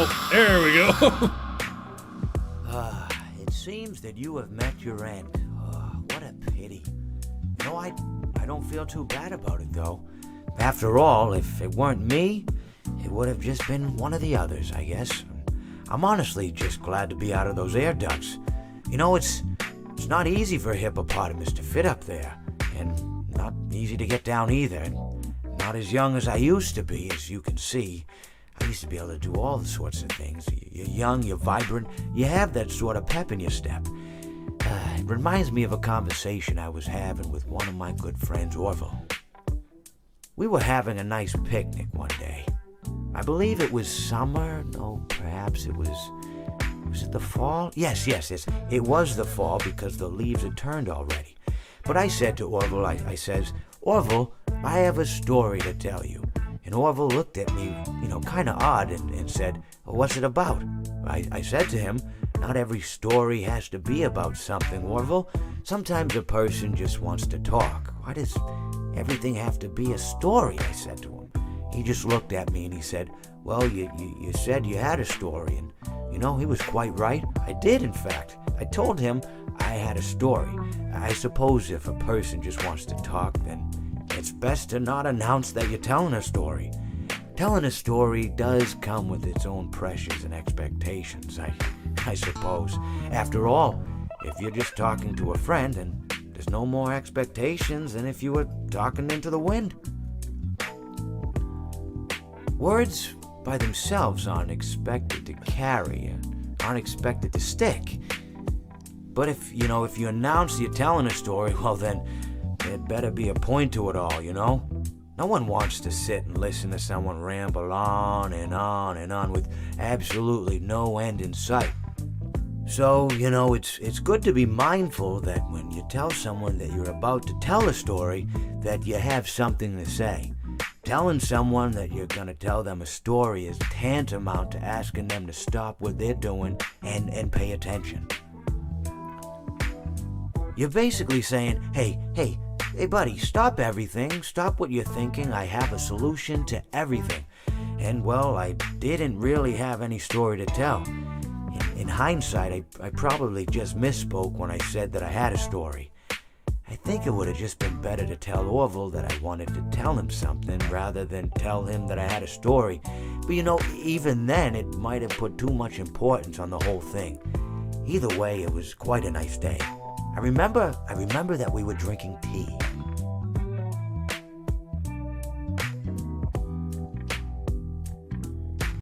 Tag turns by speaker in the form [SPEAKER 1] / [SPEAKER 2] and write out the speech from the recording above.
[SPEAKER 1] Oh, there we go.
[SPEAKER 2] It seems that you have met your end. Oh, what a pity. You know, I don't feel too bad about it, though. After all, if it weren't me, it would have just been one of the others, I guess. I'm honestly just glad to be out of those air ducts. You know, it's not easy for a hippopotamus to fit up there, and not easy to get down either. Not as young as I used to be, as you can see. I used to be able to do all sorts of things. You're young, you're vibrant, you have that sort of pep in your step. It reminds me of a conversation I was having with one of my good friends, Orville. We were having a nice picnic one day. I believe it was summer. No, perhaps it was it the fall? Yes. It was the fall because the leaves had turned already. But I said to Orville, I says, Orville, I have a story to tell you. And Orville looked at me, kind of odd and said, well, what's it about? I said to him, not every story has to be about something, Orville. Sometimes a person just wants to talk. Why does everything have to be a story? I said to him. He just looked at me and he said, well, you said you had a story. And, he was quite right. I did, in fact. I told him I had a story. I suppose if a person just wants to talk, then it's best to not announce that you're telling a story. Telling a story does come with its own pressures and expectations, I suppose. After all, if you're just talking to a friend, then there's no more expectations than if you were talking into the wind. Words by themselves aren't expected to carry, aren't expected to stick. But if you announce you're telling a story, well then, there'd better be a point to it all, No one wants to sit and listen to someone ramble on and on and on with absolutely no end in sight. So, it's good to be mindful that when you tell someone that you're about to tell a story, that you have something to say. Telling someone that you're going to tell them a story is tantamount to asking them to stop what they're doing and pay attention. You're basically saying, hey buddy, stop everything, stop what you're thinking, I have a solution to everything. And well, I didn't really have any story to tell. In hindsight, I probably just misspoke when I said that I had a story. I think it would have just been better to tell Orville that I wanted to tell him something rather than tell him that I had a story. But even then, it might have put too much importance on the whole thing. Either way, it was quite a nice day. I remember that we were drinking tea.